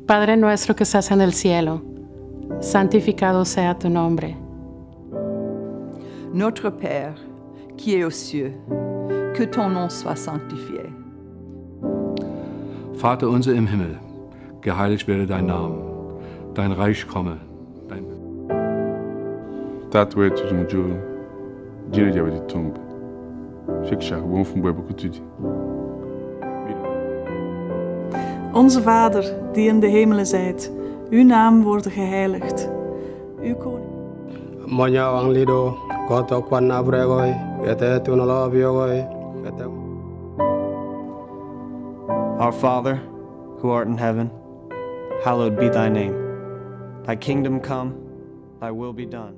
Padre nuestro que estás en el cielo, santificado sea tu nombre. Notre Père, qui es aux cieux, que ton nom soit sanctifié. Vater unser im Himmel, geheiligt werde dein Name, dein Reich komme, dein Tatu wetu juu, jina lako litukuzwe. Fikisha ubumfumbo bukutudi. Onze Vader, die in de hemelen zijt, uw naam worden geheiligd. Uw koning. Monya wang lido, koto kwana bregoi, yete tunolo biogoi, yete. Our Father, who art in heaven, hallowed be thy name. Thy kingdom come, thy will be done.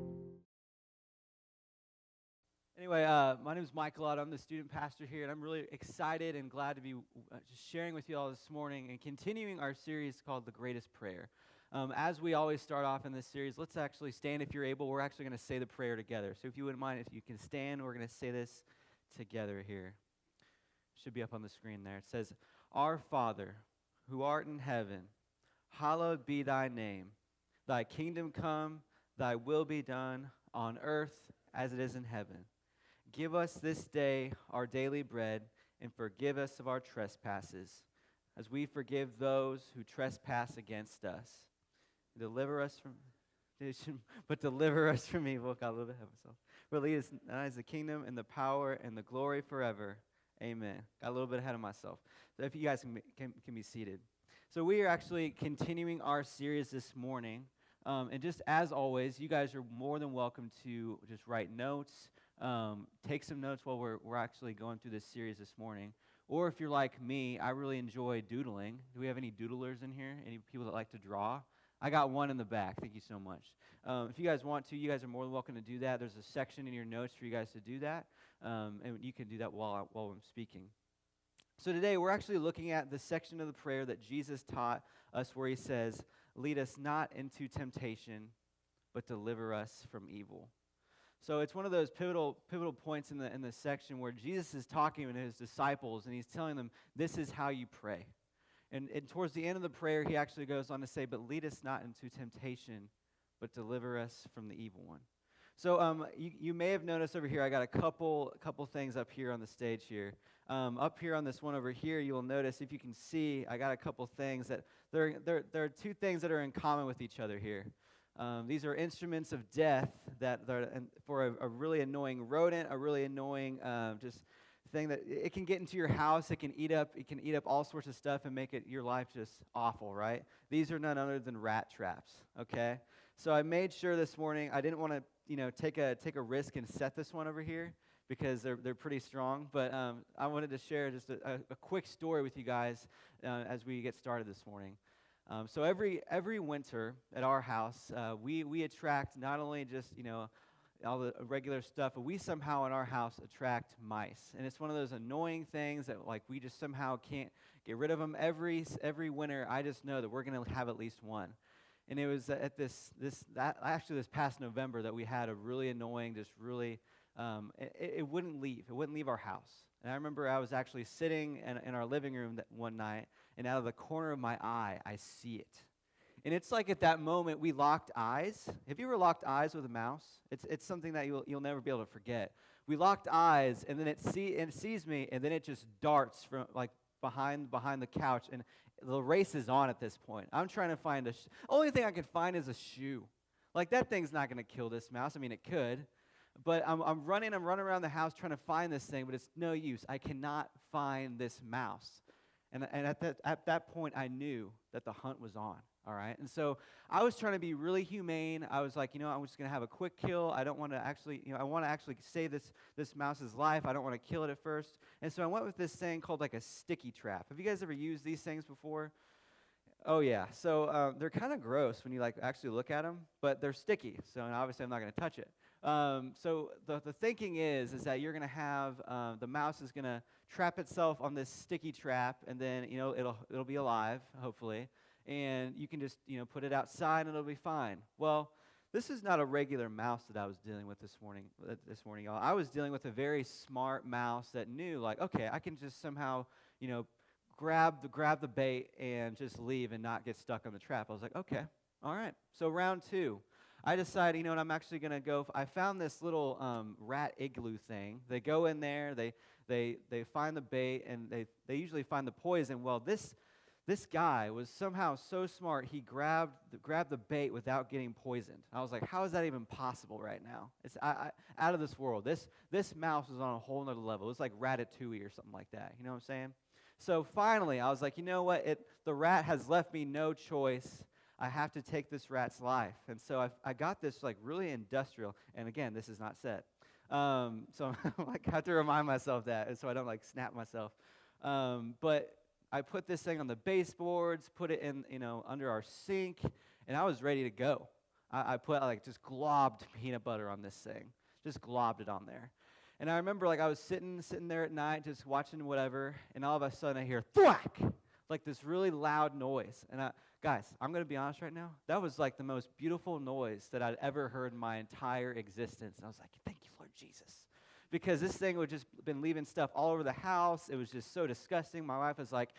Anyway, my name is Michael Ott. I'm the student pastor here, and I'm really excited and glad to be just sharing with you all this morning and continuing our series called The Greatest Prayer. As we always start off in this series, let's actually stand if you're able. We're actually going to say the prayer together. So if you wouldn't mind, if you can stand, we're going to say this together here. It should be up on the screen there. It says, Our Father, who art in heaven, hallowed be thy name. Thy kingdom come, thy will be done on earth as it is in heaven. Give us this day our daily bread, and forgive us of our trespasses, as we forgive those who trespass against us. Deliver us from evil. God, a little bit ahead of myself. For lead us as the kingdom and the power and the glory forever. Amen. Got a little bit ahead of myself. So if you guys can be seated. So we are actually continuing our series this morning. And just as always, you guys are more than welcome to just write notes. Take some notes while we're actually going through this series this morning. Or if you're like me, I really enjoy doodling. Do we have any doodlers in here? Any people that like to draw? I got one in the back. Thank you so much. If you guys want to, you guys are more than welcome to do that. There's a section in your notes for you guys to do that. And you can do that while I'm speaking. So today we're actually looking at the section of the prayer that Jesus taught us where he says, lead us not into temptation, but deliver us from evil. So it's one of those pivotal points in the section where Jesus is talking to his disciples, and he's telling them, this is how you pray. And towards the end of the prayer, he actually goes on to say, but lead us not into temptation, but deliver us from the evil one. So you may have noticed over here, I got a couple things up here on the stage here. Up here on this one over here, you will notice, if you can see, I got a couple things that, there are two things that are in common with each other here. These are instruments of death that for a really annoying rodent, a really annoying just thing that it can get into your house. It can eat up all sorts of stuff and make your life just awful, right? These are none other than rat traps. Okay, so I made sure this morning I didn't want to take a risk and set this one over here because they're pretty strong. But I wanted to share just a quick story with you guys as we get started this morning. So every winter at our house, we attract not only just all the regular stuff, but we somehow in our house attract mice, and it's one of those annoying things that like we just somehow can't get rid of them. Every winter, I just know that we're gonna have at least one, and it was at this past November that we had a really annoying, just really it wouldn't leave our house. And I remember I was actually sitting in our living room that one night, and out of the corner of my eye, I see it. And it's like at that moment we locked eyes. Have you ever locked eyes with a mouse? It's something that you'll never be able to forget. We locked eyes, and then it sees me, and then it just darts from like behind the couch, and the race is on at this point. I'm trying to find only thing I can find is a shoe. Like that thing's not going to kill this mouse. I mean, it could. But I'm running around the house trying to find this thing, but it's no use. I cannot find this mouse. And at that point, I knew that the hunt was on, all right? And so I was trying to be really humane. I was like, I'm just going to have a quick kill. I don't want to actually, I want to actually save this mouse's life. I don't want to kill it at first. And so I went with this thing called like a sticky trap. Have you guys ever used these things before? Oh, yeah. So they're kind of gross when you like actually look at them, but they're sticky. So obviously I'm not going to touch it. So the thinking is that you're going to have, the mouse is going to trap itself on this sticky trap, and then, it'll be alive, hopefully, and you can just, put it outside and it'll be fine. Well, this is not a regular mouse that I was dealing with this morning, y'all. I was dealing with a very smart mouse that knew, like, okay, I can just somehow, grab the bait and just leave and not get stuck on the trap. I was like, okay, all right. So round 2, I decided, you know what, I'm actually going to go. I found this little rat igloo thing. They go in there, they find the bait, and they usually find the poison. Well, this guy was somehow so smart, he grabbed the bait without getting poisoned. I was like, how is that even possible right now? It's out of this world. This mouse was on a whole nother level. It was like Ratatouille or something like that. You know what I'm saying? So finally, I was like, you know what? The rat has left me no choice. I have to take this rat's life. And so I got this like really industrial, and again, this is not set. So I like, have to remind myself that, and so I don't like snap myself. But I put this thing on the baseboards, put it in, under our sink, and I was ready to go. I put just globbed peanut butter on this thing, just globbed it on there. And I remember I was sitting there at night just watching whatever, and all of a sudden I hear thwack, like this really loud noise. And guys, I'm going to be honest right now, that was like the most beautiful noise that I'd ever heard in my entire existence. And I was like, thank you, Lord Jesus. Because this thing had just been leaving stuff all over the house. It was just so disgusting. My wife was like,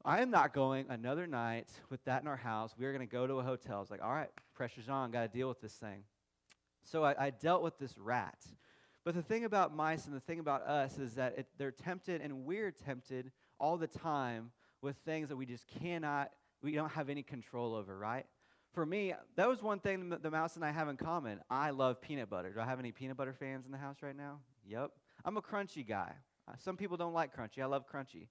I am not going another night with that in our house. We are going to go to a hotel. I was like, all right, pressure's on, got to deal with this thing. So I dealt with this rat. But the thing about mice and the thing about us is that they're tempted, and we're tempted all the time with things that we don't have any control over, right? For me, that was one thing the mouse and I have in common. I love peanut butter. Do I have any peanut butter fans in the house right now? Yep. I'm a crunchy guy. Some people don't like crunchy. I love crunchy.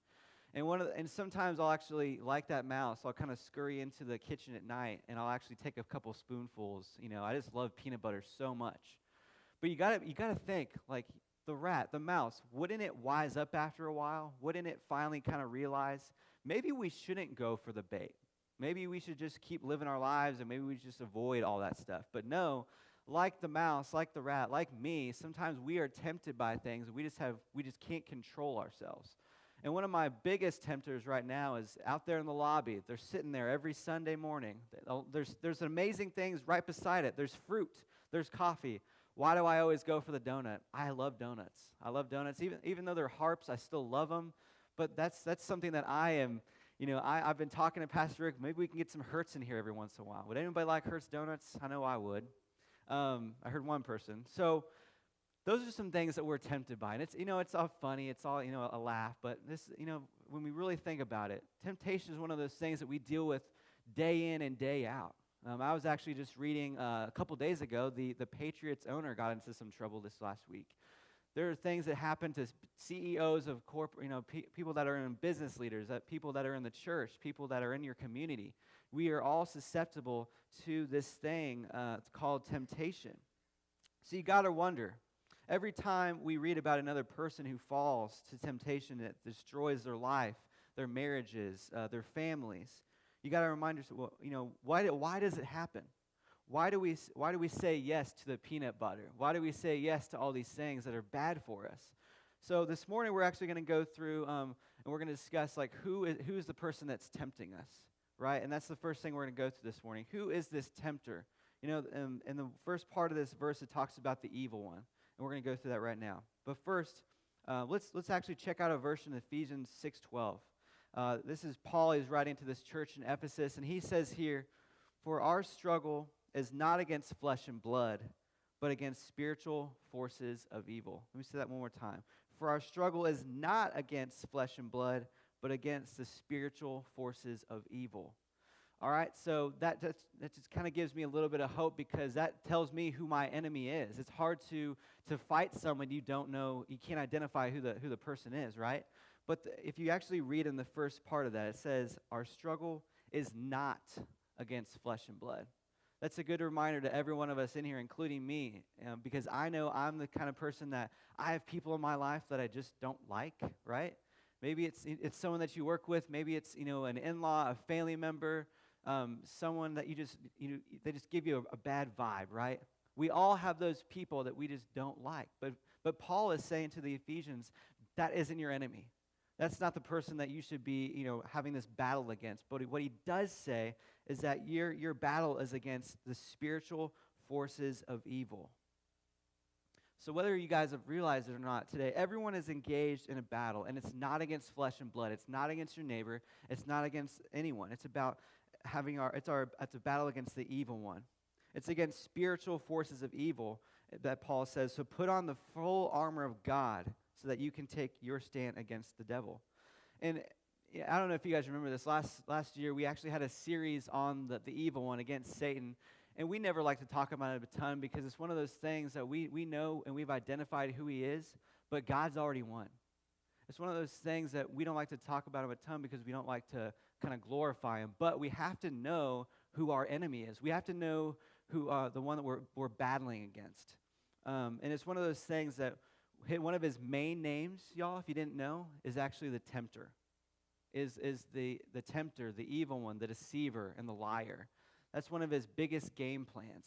And sometimes I'll actually, like that mouse, I'll kind of scurry into the kitchen at night, and I'll actually take a couple spoonfuls. I just love peanut butter so much. But you gotta think, like the rat, the mouse, wouldn't it wise up after a while? Wouldn't it finally kind of realize maybe we shouldn't go for the bait? Maybe we should just keep living our lives, and maybe we just avoid all that stuff. But no, like the mouse, like the rat, like me, sometimes we are tempted by things, and we just can't control ourselves. And one of my biggest tempters right now is out there in the lobby. They're sitting there every Sunday morning. There's amazing things right beside it. There's fruit. There's coffee. Why do I always go for the donut? I love donuts. I love donuts. Even though they're harps, I still love them. But that's something that I am, I've been talking to Pastor Rick. Maybe we can get some Hertz in here every once in a while. Would anybody like Hertz donuts? I know I would. I heard one person. So those are some things that we're tempted by. And it's all funny. It's all, a laugh. But this, when we really think about it, temptation is one of those things that we deal with day in and day out. I was actually just reading a couple days ago, the Patriots owner got into some trouble this last week. There are things that happen to CEOs of corporate, people that are in business leaders, people that are in the church, people that are in your community. We are all susceptible to this thing called temptation. So you got to wonder, every time we read about another person who falls to temptation that destroys their life, their marriages, their families, you got to remind yourself, why does it happen? Why do we say yes to the peanut butter? Why do we say yes to all these things that are bad for us? So this morning we're actually going to go through and we're going to discuss who's the person that's tempting us, right? And that's the first thing we're going to go through this morning. Who is this tempter? In the first part of this verse it talks about the evil one, and we're going to go through that right now. But first, let's actually check out a verse in Ephesians 6:12. This is Paul. He's writing to this church in Ephesus, and he says here, "For our struggle is not against flesh and blood, but against spiritual forces of evil." Let me say that one more time. For our struggle is not against flesh and blood, but against the spiritual forces of evil. All right, so that just kind of gives me a little bit of hope, because that tells me who my enemy is. It's hard to fight someone you don't know, you can't identify who the person is, right? But if you actually read in the first part of that, it says, our struggle is not against flesh and blood. That's a good reminder to every one of us in here, including me, because I know I'm the kind of person that I have people in my life that I just don't like, right? Maybe it's someone that you work with. Maybe it's an in-law, a family member, someone that they just give you a bad vibe, right? We all have those people that we just don't like. But Paul is saying to the Ephesians, that isn't your enemy. That's not the person that you should be, having this battle against. But what he does say is that your battle is against the spiritual forces of evil. So whether you guys have realized it or not today, everyone is engaged in a battle, and it's not against flesh and blood. It's not against your neighbor. It's not against anyone. It's about it's a battle against the evil one. It's against spiritual forces of evil that Paul says, so put on the full armor of God so that you can take your stand against the devil. And I don't know if you guys remember this. Last year, we actually had a series on the evil one against Satan. And we never like to talk about it a ton because it's one of those things that we know and we've identified who he is, but God's already won. It's one of those things that we don't like to talk about him a ton because we don't like to kind of glorify him. But we have to know who our enemy is. We have to know who the one that we're battling against. And it's one of those things that one of his main names, y'all, if you didn't know, is actually the tempter. Is the tempter, the evil one, the deceiver, and the liar. That's one of his biggest game plans,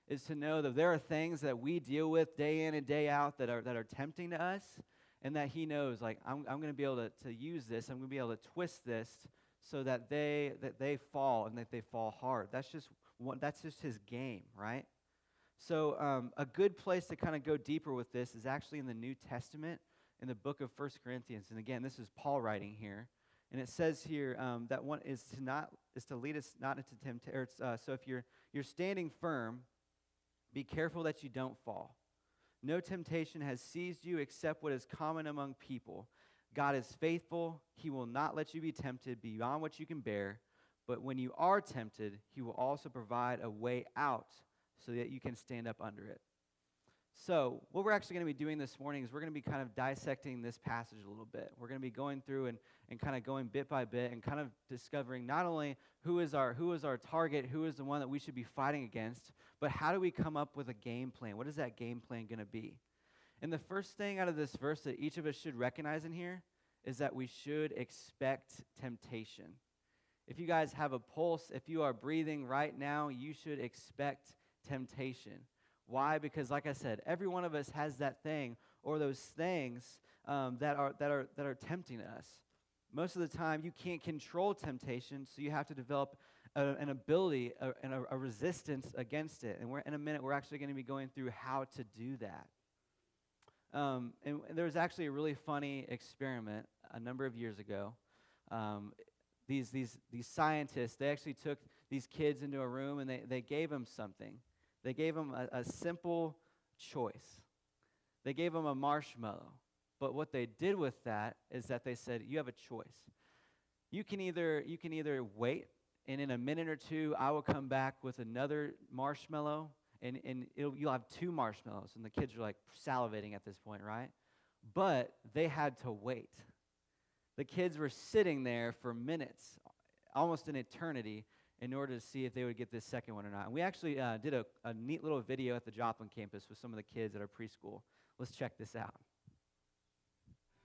is to know that there are things that we deal with day in and day out that are tempting to us, and that he knows, like, I'm going to be able to use this, I'm going to be able to twist this so that they fall, and that they fall hard. That's just his game, right? So a good place to kind of go deeper with this is actually in the New Testament, in the book of 1 Corinthians. And again, this is Paul writing here. And it says here that one is to lead us not into temptation. So if you're standing firm, be careful that you don't fall. No temptation has seized you except what is common among people. God is faithful. He will not let you be tempted beyond what you can bear. But when you are tempted, he will also provide a way out so that you can stand up under it. So what we're actually going to be doing this morning is we're going to be kind of dissecting this passage a little bit. We're going to be going through and kind of going bit by bit and kind of discovering not only who is our target, who is the one that we should be fighting against, but how do we come up with a game plan? What is that game plan going to be? And the first thing out of this verse that each of us should recognize in here is that we should expect temptation. If you guys have a pulse, if you are breathing right now, you should expect temptation. Why? Because, like I said, every one of us has that thing or those things that are tempting us. Most of the time, you can't control temptation, so you have to develop an ability and a resistance against it. And in a minute, we're actually going to be going through how to do that. And there was actually a really funny experiment a number of years ago. These scientists, they actually took these kids into a room and they gave them something. They gave them a simple choice. They gave them a marshmallow. But what they did with that is that they said, you have a choice. You can either wait, and in a minute or two, I will come back with another marshmallow, and you'll have two marshmallows. And the kids are like salivating at this point, right? But they had to wait. The kids were sitting there for minutes, almost an eternity, in order to see if they would get this second one or not. And we actually did a neat little video at the Joplin campus with some of the kids at our preschool. Let's check this out.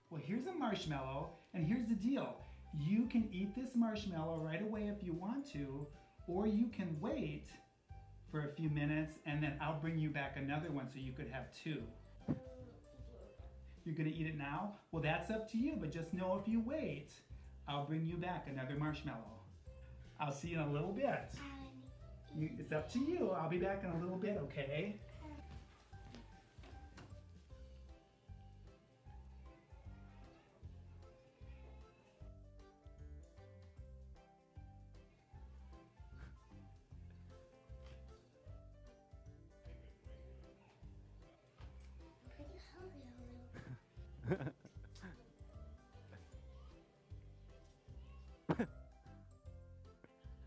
Well, here's a marshmallow, and here's the deal. You can eat this marshmallow right away if you want to, or you can wait for a few minutes, and then I'll bring you back another one so you could have two. You're gonna eat it now? Well, that's up to you, but just know if you wait, I'll bring you back another marshmallow. I'll see you in a little bit. It's up to you. I'll be back in a little bit, okay?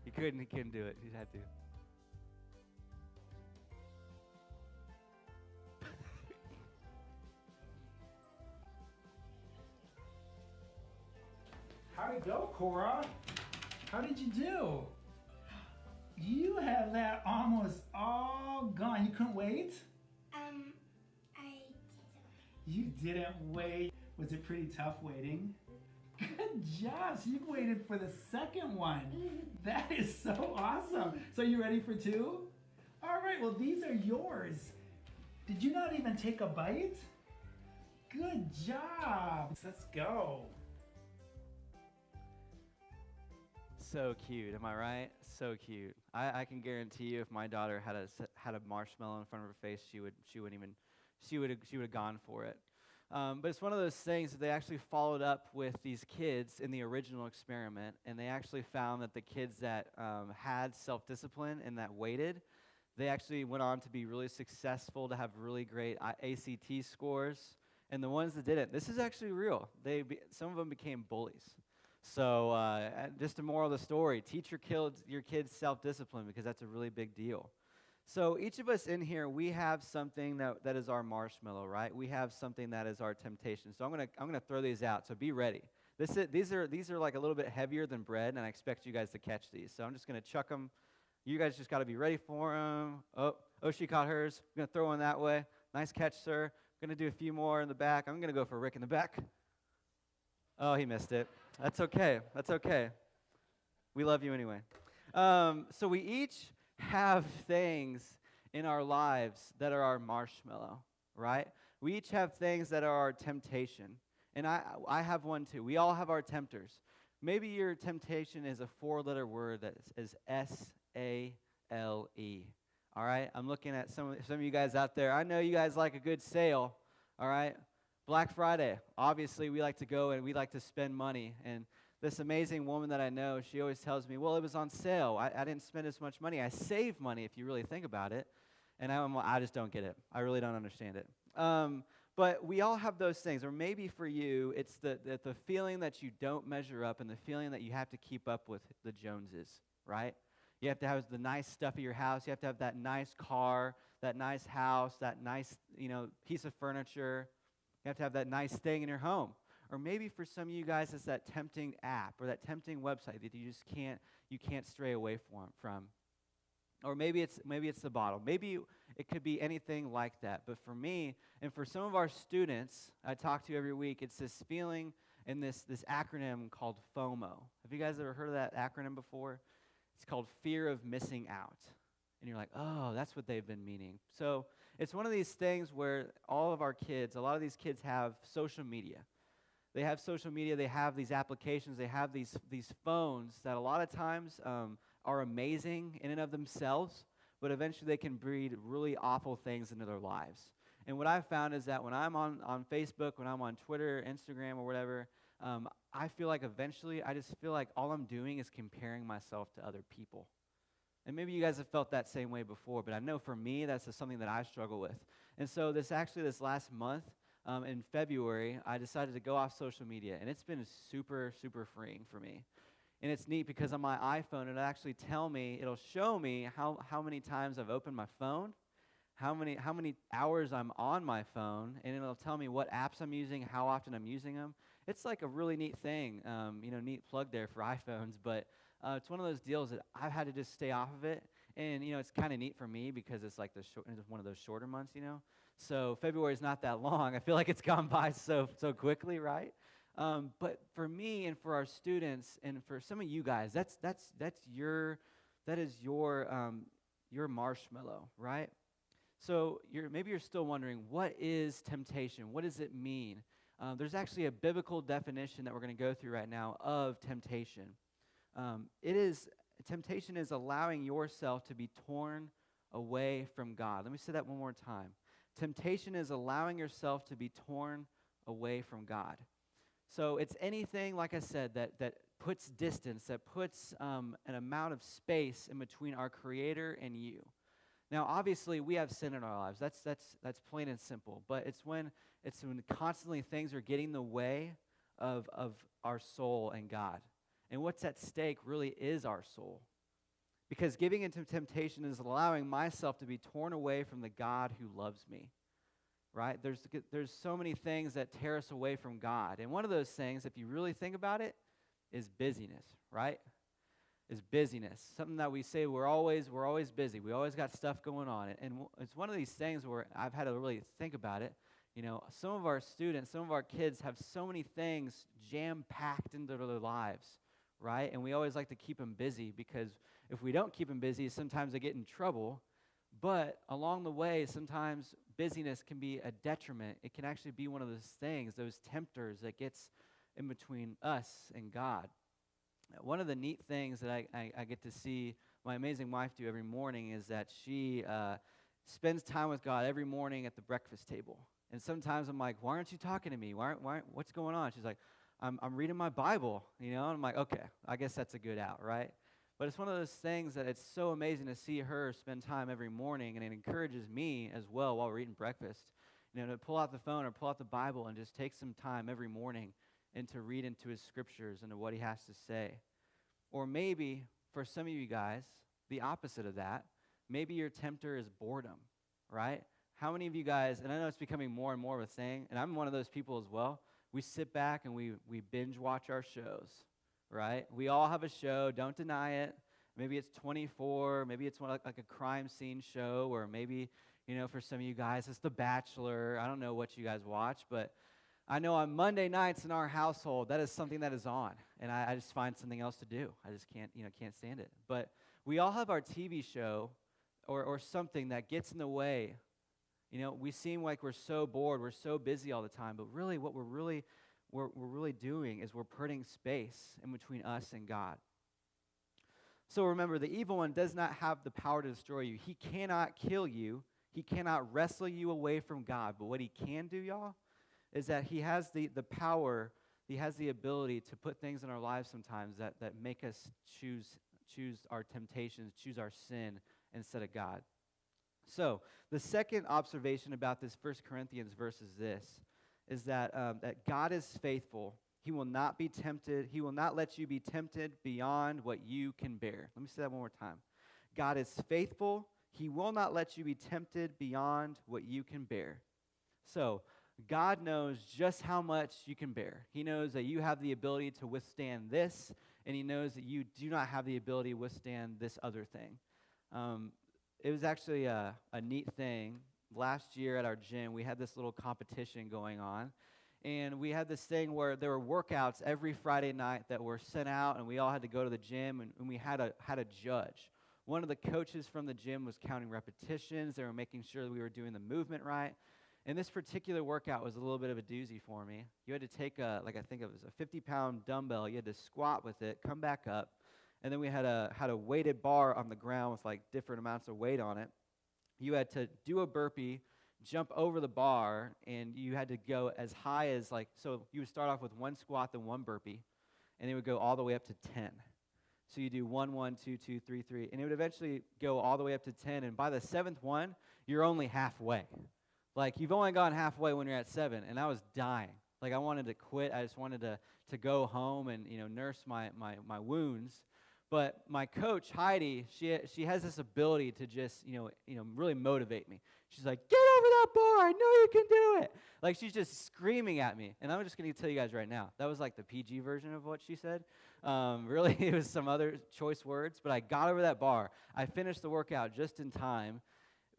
He couldn't do it. He had to. How'd it go, Cora? How did you do? You had that almost all gone. You couldn't wait? I didn't. You didn't wait. Was it pretty tough waiting? Good job. So you waited for the second one. That is so awesome. So you ready for two? All right, well, these are yours. Did you not even take a bite? Good job. Let's go. So cute, am I right? So cute. I can guarantee you, if my daughter had a marshmallow in front of her face, she wouldn't she would have gone for it. But it's one of those things that they actually followed up with these kids in the original experiment, and they actually found that the kids that had self-discipline and that waited, they actually went on to be really successful, to have really great ACT scores. And the ones that didn't, this is actually real. Some of them became bullies. So just a moral of the story, teach your kids self-discipline, because that's a really big deal. So each of us in here, we have something that is our marshmallow, right? We have something that is our temptation. So I'm gonna throw these out. So be ready. These are like a little bit heavier than bread, and I expect you guys to catch these. So I'm just gonna chuck them. You guys just got to be ready for them. Oh, she caught hers. I'm gonna throw one that way. Nice catch, sir. I'm gonna do a few more in the back. I'm gonna go for Rick in the back. Oh, he missed it. That's okay. That's okay. We love you anyway. So we each have things in our lives that are our marshmallow, right? We each have things that are our temptation. And I have one too. We all have our tempters. Maybe your temptation is a 4-letter word that is S-A-L-E. All right? I'm looking at some of you guys out there. I know you guys like a good sale, all right? Black Friday. Obviously, we like to go and we like to spend money. And this amazing woman that I know, she always tells me, well, it was on sale. I didn't spend as much money. I saved money, if you really think about it. And I just don't get it. I really don't understand it. But we all have those things. Or maybe for you, it's the feeling that you don't measure up and the feeling that you have to keep up with the Joneses, right? You have to have the nice stuff at your house. You have to have that nice car, that nice house, that nice, piece of furniture. You have to have that nice thing in your home. Or maybe for some of you guys, it's that tempting app or that tempting website that you just can't stray away from. Or maybe it's the bottle. Maybe it could be anything like that. But for me, and for some of our students I talk to every week, it's this feeling and this acronym called FOMO. Have you guys ever heard of that acronym before? It's called fear of missing out. And you're like, oh, that's what they've been meaning. So it's one of these things where a lot of these kids have social media. They have social media, they have these applications, they have these phones that a lot of times are amazing in and of themselves, but eventually they can breed really awful things into their lives. And what I've found is that when I'm on Facebook, when I'm on Twitter, Instagram, or whatever, I feel like eventually I just feel like all I'm doing is comparing myself to other people. And maybe you guys have felt that same way before, but I know for me that's just something that I struggle with. And so this last month, in February, I decided to go off social media, and it's been super, super freeing for me. And it's neat because on my iPhone, it'll show me how many times I've opened my phone, how many hours I'm on my phone, and it'll tell me what apps I'm using, how often I'm using them. It's like a really neat thing, neat plug there for iPhones, but it's one of those deals that I've had to just stay off of it. And, it's kind of neat for me because it's like it's one of those shorter months, So February is not that long. I feel like it's gone by so quickly, right? But for me and for our students and for some of you guys, that is your marshmallow, right? So maybe you're still wondering, what is temptation? What does it mean? There's actually a biblical definition that we're going to go through right now of temptation. Temptation is allowing yourself to be torn away from God. Let me say that one more time. Temptation is allowing yourself to be torn away from God. So it's anything, like I said, that puts distance, that puts an amount of space in between our Creator and you. Now, obviously, we have sin in our lives. That's plain and simple. But it's when constantly things are getting in the way of our soul and God. And what's at stake really is our soul. Because giving into temptation is allowing myself to be torn away from the God who loves me. Right? There's so many things that tear us away from God. And one of those things, if you really think about it, is busyness, right? Is busyness. Something that we say we're always busy. We always got stuff going on. And it's one of these things where I've had to really think about it. Some of our students, some of our kids have so many things jam-packed into their lives, right? And we always like to keep them busy because if we don't keep them busy, sometimes they get in trouble. But along the way, sometimes busyness can be a detriment. It can actually be one of those things, those tempters that gets in between us and God. One of the neat things that I get to see my amazing wife do every morning is that she spends time with God every morning at the breakfast table. And sometimes I'm like, why aren't you talking to me? What's going on? She's like, I'm reading my Bible, you know? And I'm like, okay, I guess that's a good out, right? But it's one of those things that it's so amazing to see her spend time every morning, and it encourages me as well while we're eating breakfast, you know, to pull out the phone or pull out the Bible and just take some time every morning and to read into his scriptures and to what he has to say. Or maybe, for some of you guys, the opposite of that, maybe your tempter is boredom, right? How many of you guys, and I know it's becoming more and more of a thing, and I'm one of those people as well, we sit back and we binge watch our shows, right? We all have a show, don't deny it. Maybe it's 24, maybe it's like a crime scene show, or maybe, you know, for some of you guys, it's The Bachelor. I don't know what you guys watch, but I know on Monday nights in our household, that is something that is on, and I just find something else to do. I just can't stand it. But we all have our TV show or something that gets in the way. You know, we seem like we're so bored, we're so busy all the time, but really what we're really doing is we're putting space in between us and God. So remember, the evil one does not have the power to destroy you. He cannot kill you. He cannot wrestle you away from God. But what he can do, y'all, is that he has the power, he has the ability to put things in our lives sometimes that make us choose our temptations, choose our sin instead of God. So the second observation about this 1 Corinthians verse is this, is that God is faithful. He will not be tempted. He will not let you be tempted beyond what you can bear. Let me say that one more time. God is faithful. He will not let you be tempted beyond what you can bear. So God knows just how much you can bear. He knows that you have the ability to withstand this, and he knows that you do not have the ability to withstand this other thing. It was actually a neat thing. Last year at our gym, we had this little competition going on. And we had this thing where there were workouts every Friday night that were sent out, and we all had to go to the gym, and we had a judge. One of the coaches from the gym was counting repetitions. They were making sure that we were doing the movement right. And this particular workout was a little bit of a doozy for me. You had to take I think it was a 50-pound dumbbell. You had to squat with it, come back up. And then we had a weighted bar on the ground with like different amounts of weight on it. You had to do a burpee, jump over the bar, and you had to go as high as so you would start off with one squat, then one burpee, and it would go all the way up to 10. So you do 1, 1, 2, 2, 3, 3, and it would eventually go all the way up to 10, and by the 7th one, you're only halfway. Like, you've only gone halfway when you're at 7, and I was dying. Like, I wanted to quit. I just wanted to go home and, nurse my wounds. But my coach, Heidi, she has this ability to just, really motivate me. She's like, get over that bar. I know you can do it. Like, she's just screaming at me. And I'm just going to tell you guys right now, that was like the PG version of what she said. Really, it was some other choice words. But I got over that bar. I finished the workout just in time.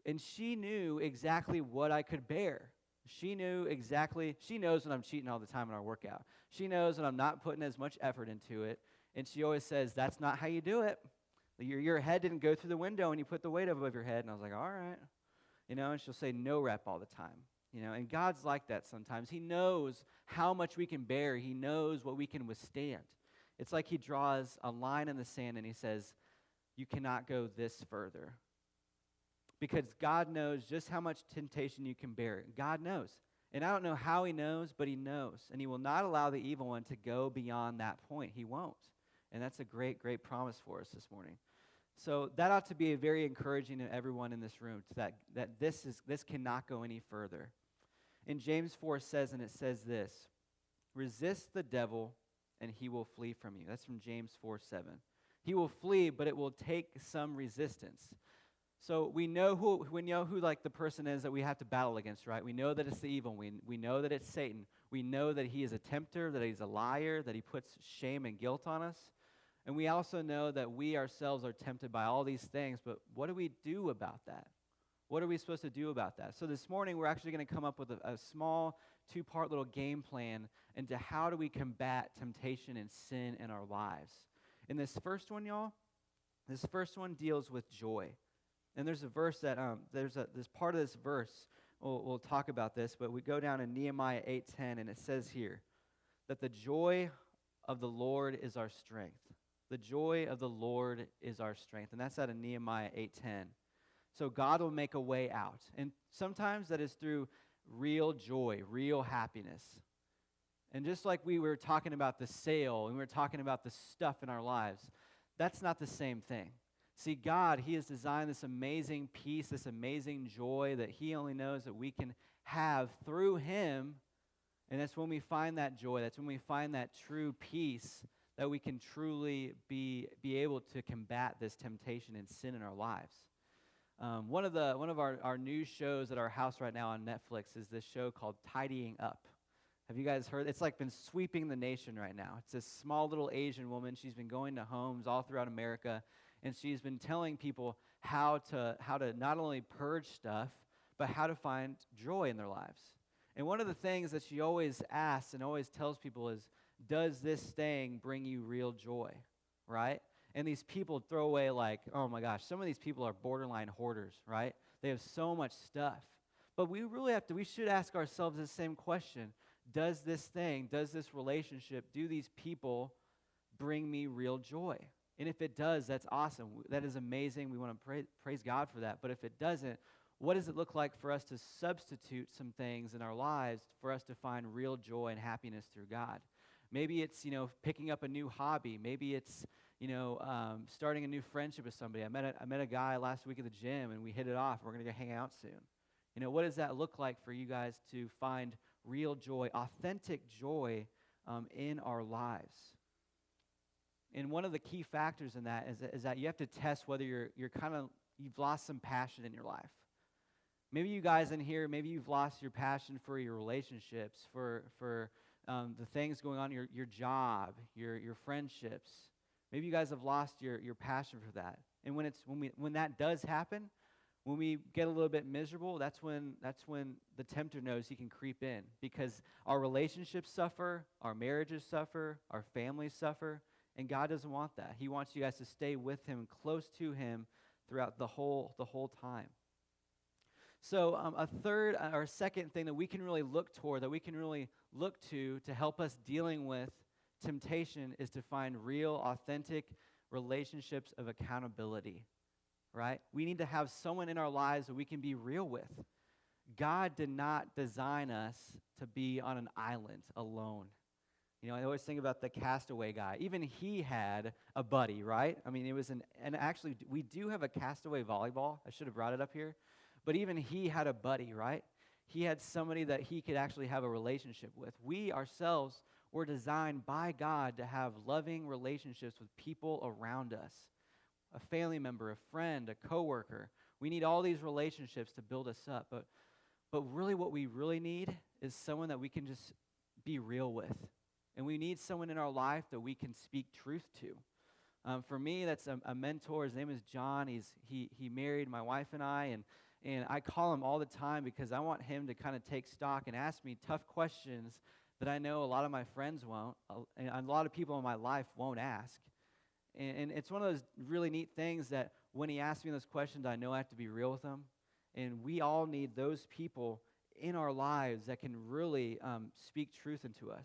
And she knew exactly what I could bear. She knows when I'm cheating all the time in our workout. She knows when I'm not putting as much effort into it. And she always says, that's not how you do it. Your head didn't go through the window when you put the weight above your head. And I was like, all right. And she'll say no rep all the time. And God's like that sometimes. He knows how much we can bear. He knows what we can withstand. It's like he draws a line in the sand and he says, you cannot go this further. Because God knows just how much temptation you can bear. God knows. And I don't know how he knows, but he knows. And he will not allow the evil one to go beyond that point. He won't. And that's a great, great promise for us this morning. So that ought to be very encouraging to everyone in this room, that this cannot go any further. And James 4 says, and it says this, resist the devil and he will flee from you. That's from James 4:7. He will flee, but it will take some resistance. So we know who like the person is that we have to battle against, right? We know that it's the evil. We know that it's Satan. We know that he is a tempter, that he's a liar, that he puts shame and guilt on us. And we also know that we ourselves are tempted by all these things, but what do we do about that? What are we supposed to do about that? So this morning, we're actually going to come up with a small 2-part little game plan into how do we combat temptation and sin in our lives. And this first one, y'all, deals with joy. And there's a verse that, this part of this verse, we'll talk about this, but we go down in Nehemiah 8:10, and it says here that the joy of the Lord is our strength. The joy of the Lord is our strength. And that's out of Nehemiah 8:10. So God will make a way out. And sometimes that is through real joy, real happiness. And just like we were talking about the sale and we were talking about the stuff in our lives, that's not the same thing. See, God, He has designed this amazing peace, this amazing joy that He only knows that we can have through Him. And that's when we find that joy, that's when we find that true peace, that we can truly be able to combat this temptation and sin in our lives. One of our new shows at our house right now on Netflix is this show called Tidying Up. Have you guys heard? It's like been sweeping the nation right now. It's this small little Asian woman. She's been going to homes all throughout America, and she's been telling people how to not only purge stuff, but how to find joy in their lives. And one of the things that she always asks and always tells people is, does this thing bring you real joy, right? And these people throw away like, oh my gosh, some of these people are borderline hoarders, right? They have so much stuff. But we should ask ourselves the same question. Does this relationship, do these people bring me real joy? And if it does, that's awesome. That is amazing. We want to praise God for that. But if it doesn't, what does it look like for us to substitute some things in our lives for us to find real joy and happiness through God? Maybe it's, picking up a new hobby. Maybe it's, starting a new friendship with somebody. I met a guy last week at the gym, and we hit it off. We're going to go hang out soon. What does that look like for you guys to find real joy, authentic joy in our lives? And one of the key factors in that is that you have to test whether you've lost some passion in your life. Maybe you guys in here, maybe you've lost your passion for your relationships, for the things going on, your job, your friendships. Maybe you guys have lost your passion for that. And when that does happen, when we get a little bit miserable, that's when the tempter knows he can creep in, because our relationships suffer, our marriages suffer, our families suffer, and God doesn't want that. He wants you guys to stay with Him, close to Him throughout the whole time. So a second thing that we can really look toward, that we can really look to help us dealing with temptation, is to find real, authentic relationships of accountability, right? We need to have someone in our lives that we can be real with. God did not design us to be on an island alone. I always think about the Castaway guy. Even he had a buddy, right? I mean, and actually, we do have a Castaway volleyball. I should have brought it up here. But even he had a buddy, right? He had somebody that he could actually have a relationship with. We ourselves were designed by God to have loving relationships with people around us. A family member, a friend, a coworker. We need all these relationships to build us up. But really what we really need is someone that we can just be real with. And we need someone in our life that we can speak truth to. For me, that's a mentor. His name is John. He married my wife and I, and I call him all the time because I want him to kind of take stock and ask me tough questions that I know a lot of my friends won't, and a lot of people in my life won't ask. And it's one of those really neat things that when he asks me those questions, I know I have to be real with him. And we all need those people in our lives that can really speak truth into us.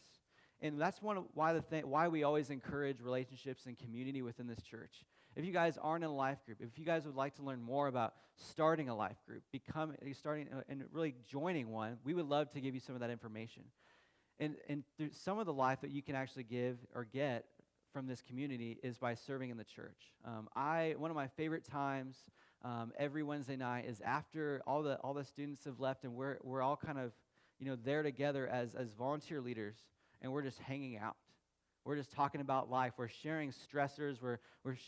And that's why we always encourage relationships and community within this church. If you guys aren't in a life group, if you guys would like to learn more about starting a life group, starting and really joining one, we would love to give you some of that information. And through some of the life that you can actually give or get from this community is by serving in the church. One of my favorite times every Wednesday night is after all the students have left, and we're all kind of there together as volunteer leaders. And we're just hanging out. We're just talking about life. We're sharing stressors. We're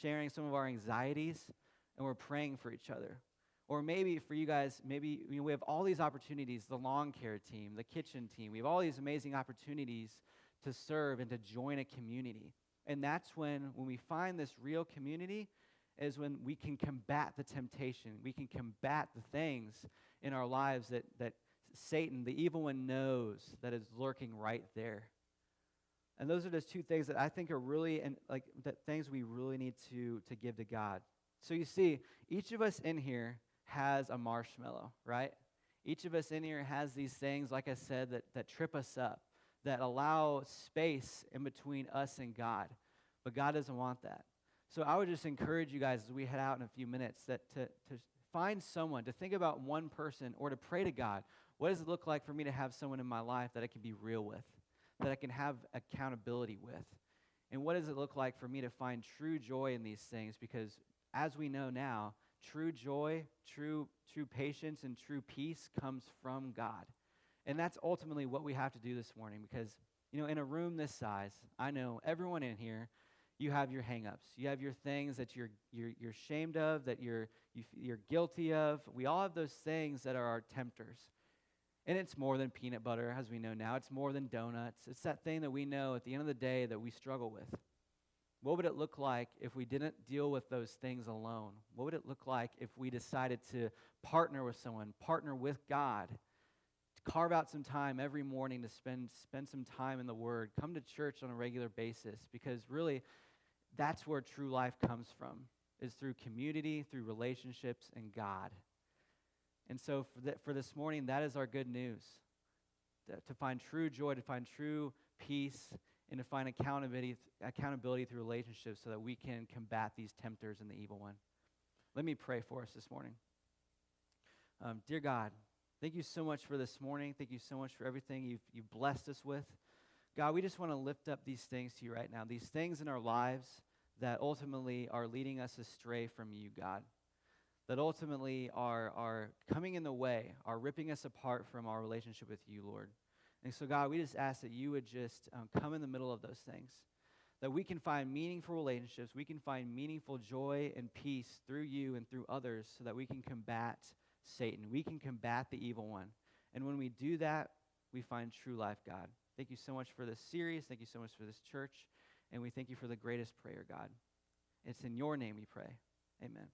sharing some of our anxieties, and we're praying for each other. Or maybe for you guys, we have all these opportunities, the lawn care team, the kitchen team. We have all these amazing opportunities to serve and to join a community. And that's when we find this real community is when we can combat the temptation. We can combat the things in our lives that Satan, the evil one, knows that is lurking right there. And those are just two things that I think are really, things we really need to give to God. So you see, each of us in here has a marshmallow, right? Each of us in here has these things, like I said, that trip us up, that allow space in between us and God. But God doesn't want that. So I would just encourage you guys as we head out in a few minutes that to find someone, to think about one person, or to pray to God, what does it look like for me to have someone in my life that I can be real with, that I can have accountability with? And what does it look like for me to find true joy in these things? Because as we know now, true joy, true patience, and true peace comes from God. And that's ultimately what we have to do this morning, because, you know, in a room this size, I know everyone in here, you have your hang-ups. You have your things that you're ashamed of, that you're guilty of. We all have those things that are our tempters. And it's more than peanut butter, as we know now. It's more than donuts. It's that thing that we know at the end of the day that we struggle with. What would it look like if we didn't deal with those things alone? What would it look like if we decided to partner with someone, partner with God, to carve out some time every morning to spend some time in the Word, come to church on a regular basis? Because really, that's where true life comes from, is through community, through relationships, and God. And so for this morning, that is our good news, to find true joy, to find true peace, and to find accountability through relationships so that we can combat these tempters and the evil one. Let me pray for us this morning. Dear God, thank you so much for this morning. Thank you so much for everything you've blessed us with. God, we just want to lift up these things to you right now, these things in our lives that ultimately are leading us astray from you, God, that ultimately are coming in the way, are ripping us apart from our relationship with you, Lord. And so, God, we just ask that you would just come in the middle of those things, that we can find meaningful relationships, we can find meaningful joy and peace through you and through others so that we can combat Satan, we can combat the evil one. And when we do that, we find true life, God. Thank you so much for this series. Thank you so much for this church. And we thank you for the greatest prayer, God. It's in your name we pray. Amen.